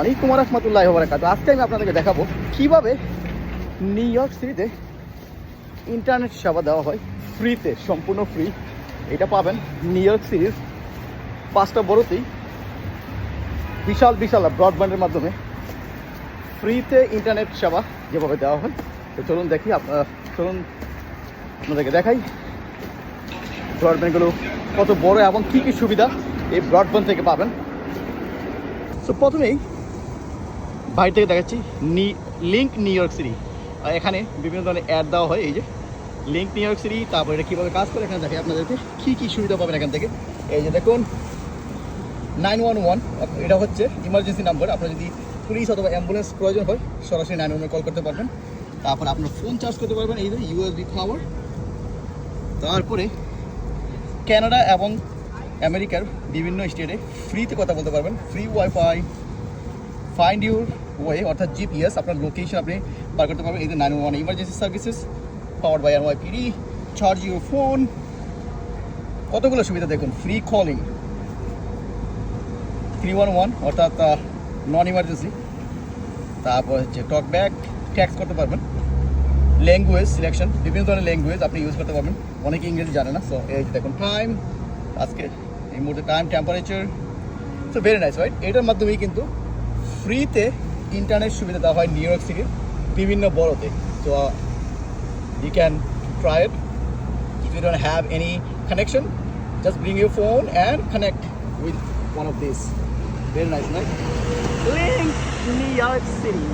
আলাইকুম ওয়া রাহমাতুল্লাহি ওয়া বারাকাতুহু। আজকে আমি আপনাদেরকে দেখাবো কিভাবে নিউ ইয়র্ক সিটিতে ইন্টারনেট সেবা দেওয়া হয় ফ্রিতে, সম্পূর্ণ ফ্রি। এটা পাবেন নিউ ইয়র্ক সিটির 5টা বড়তেই বিশাল বিশাল ব্রডব্যান্ডের মাধ্যমে ফ্রিতে ইন্টারনেট সেবা যেভাবে দেওয়া হয়। তো চলুন দেখি, চলুন আপনাদেরকে দেখাই ব্রডব্যান্ডগুলো কত বড় এবং কী কী সুবিধা এই ব্রডব্যান্ড থেকে পাবেন। তো প্রথমেই বাইরে থেকে দেখাচ্ছি লিঙ্ক নিউ ইয়র্ক সিটি। এখানে বিভিন্ন ধরনের অ্যাড দেওয়া হয়, এই যে লিঙ্ক নিউ ইয়র্ক সিটি। তারপর এটা কীভাবে কাজ করে এখানে দেখে আপনাদেরকে কী কী সুবিধা পাবেন এখান থেকে। এই যে দেখুন 911, এটা হচ্ছে ইমার্জেন্সি নাম্বার। আপনার যদি পুলিশ অথবা অ্যাম্বুলেন্স প্রয়োজন হয় সরাসরি 911 কল করতে পারবেন। তারপর আপনার ফোন চার্জ করতে পারবেন, এই যে USB পাওয়ার। তারপরে কানাডা এবং আমেরিকার বিভিন্ন স্টেটে ফ্রিতে কথা বলতে পারবেন, free wifi, find your way অর্থাৎ জিপিএস, আপনার লোকেশন আপনি বার করতে পারবেন। এই যে 911 emergency services powered by NYPD, charge your phone, কতগুলো সুবিধা দেখুন। ফ্রি কলিং 311 অর্থাৎ নন ইমার্জেন্সি। তারপর হচ্ছে টকব্যাক, ট্যাক্স করতে পারবেন। ল্যাঙ্গুয়েজ সিলেকশন, বিভিন্ন ধরনের ল্যাঙ্গুয়েজ আপনি ইউজ করতে পারবেন, অনেকে ইংরেজি জানে না। সো এই যে দেখুন টাইম, আজকে এই মুহূর্তে time, temperature. So very nice, right? এটার মাধ্যমেই কিন্তু ফ্রিতে ইন্টারনেট সুবিধা দেওয়া হয় নিউ ইয়র্ক সিটির বিভিন্ন বড়তে। So you can try it. If you don't have any connection, just bring your phone and connect with one of these. Very nice, right? Link New York City.